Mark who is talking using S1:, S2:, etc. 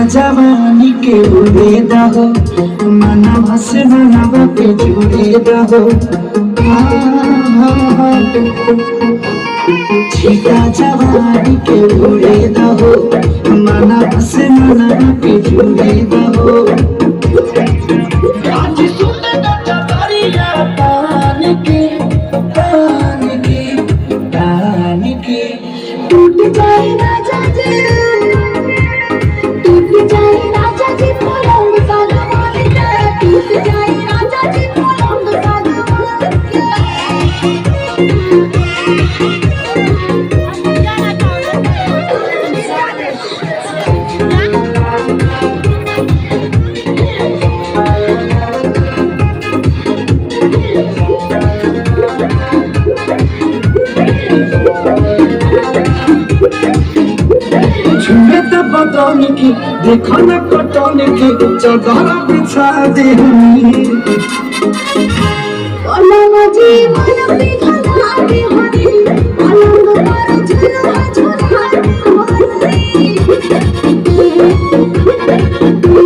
S1: जवानी के उड़े दहो मनवा से मनवा पे जुड़े दहो छिका जवानी के उड़े दहो मनवा से मनवा पे जुड़े दहो
S2: टूट जाए राजा जी, टूट जाए राजा जी पलंग सागवान के, टूट जाए राजा जी पलंग सागवान के।
S1: बदौनी की देखो न कटौनी की चादर बिछा दे
S2: पलंग जीवन बिछा